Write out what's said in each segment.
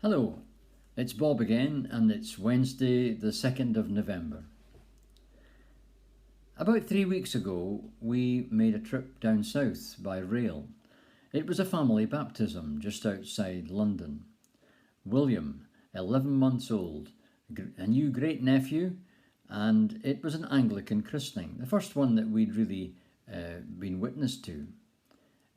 Hello, it's Bob again, and it's Wednesday, the 2nd of November. About 3 weeks ago, we made a trip down south by rail. It was a family baptism just outside London. William, 11 months old, a new great nephew, and it was an Anglican christening, the first one that we'd really been witness to.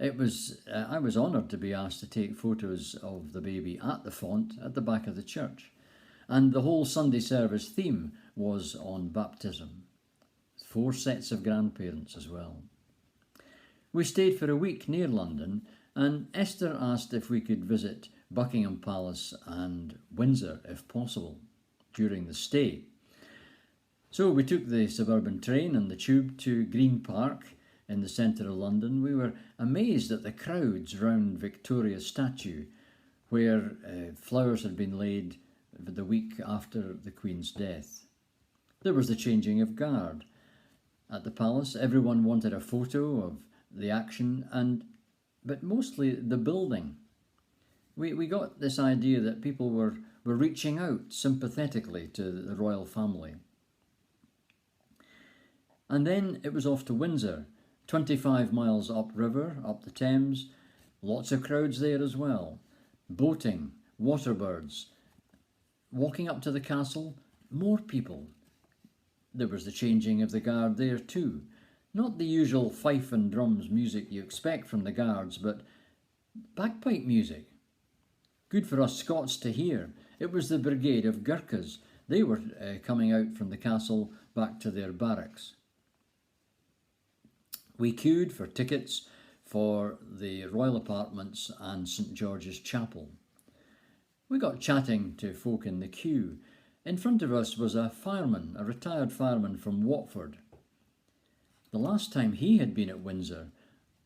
I was honoured to be asked to take photos of the baby at the font at the back of the church, and the whole Sunday service theme was on baptism. 4 sets of grandparents as well. We stayed for a week near London, and Esther asked if we could visit Buckingham Palace and Windsor if possible during the stay. So we took the suburban train and the tube to Green Park in the centre of London. We were amazed at the crowds round Victoria's statue, where flowers had been laid the week after the Queen's death. There was the changing of guard. At the palace, everyone wanted a photo of the action, but mostly the building. We got this idea that people were reaching out sympathetically to the royal family. And then it was off to Windsor, 25 miles upriver, up the Thames, lots of crowds there as well. Boating, waterbirds. Walking up to the castle, more people. There was the changing of the guard there too. Not the usual fife and drums music you expect from the guards, but bagpipe music. Good for us Scots to hear. It was the brigade of Gurkhas. They were coming out from the castle back to their barracks. We queued for tickets for the royal apartments and St George's Chapel. We got chatting to folk in the queue. In front of us was a fireman, a retired fireman from Watford. The last time he had been at Windsor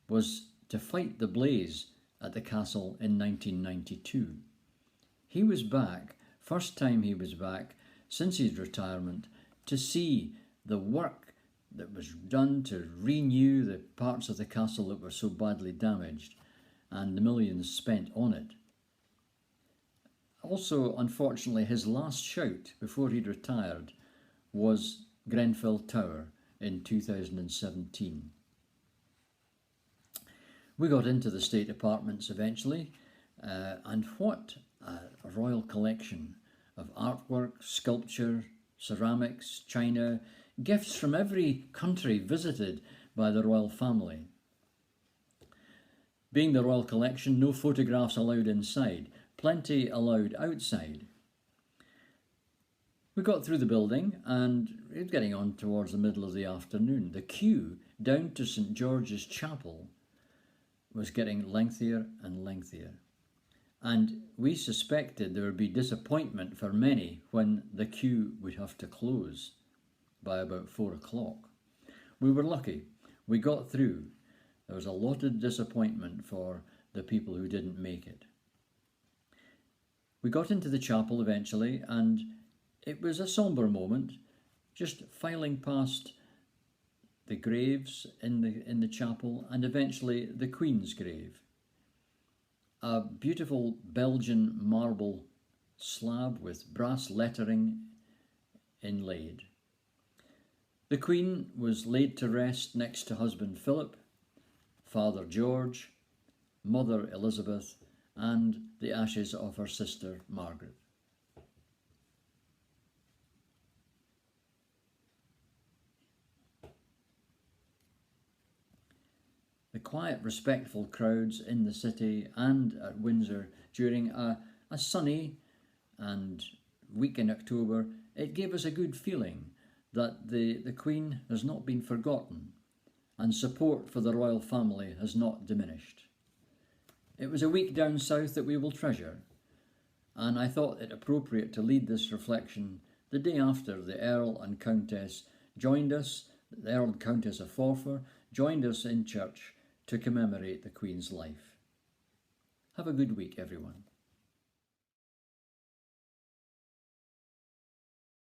was to fight the blaze at the castle in 1992. He was back, first time he was back since his retirement, to see the work that was done to renew the parts of the castle that were so badly damaged and the millions spent on it. Also, unfortunately, his last shout before he'd retired was Grenfell Tower in 2017. We got into the state apartments eventually, and what a royal collection of artwork, sculpture, ceramics, china, gifts from every country visited by the royal family. Being the royal collection, no photographs allowed inside, plenty allowed outside. We got through the building and it was getting on towards the middle of the afternoon. The queue down to St George's Chapel was getting lengthier and lengthier. And we suspected there would be disappointment for many when the queue would have to close by about 4 o'clock. We were lucky. We got through. There was a lot of disappointment for the people who didn't make it. We got into the chapel eventually, and it was a sombre moment, just filing past the graves in the chapel and eventually the Queen's grave. A beautiful Belgian marble slab with brass lettering inlaid. The Queen was laid to rest next to husband Philip, Father George, Mother Elizabeth, and the ashes of her sister Margaret. The quiet, respectful crowds in the city and at Windsor during a sunny and week in October, it gave us a good feeling that the Queen has not been forgotten and support for the royal family has not diminished. It was a week down south that we will treasure, and I thought it appropriate to lead this reflection the day after the Earl and Countess joined us, the Earl and Countess of Forfar joined us in church to commemorate the Queen's life. Have a good week, everyone.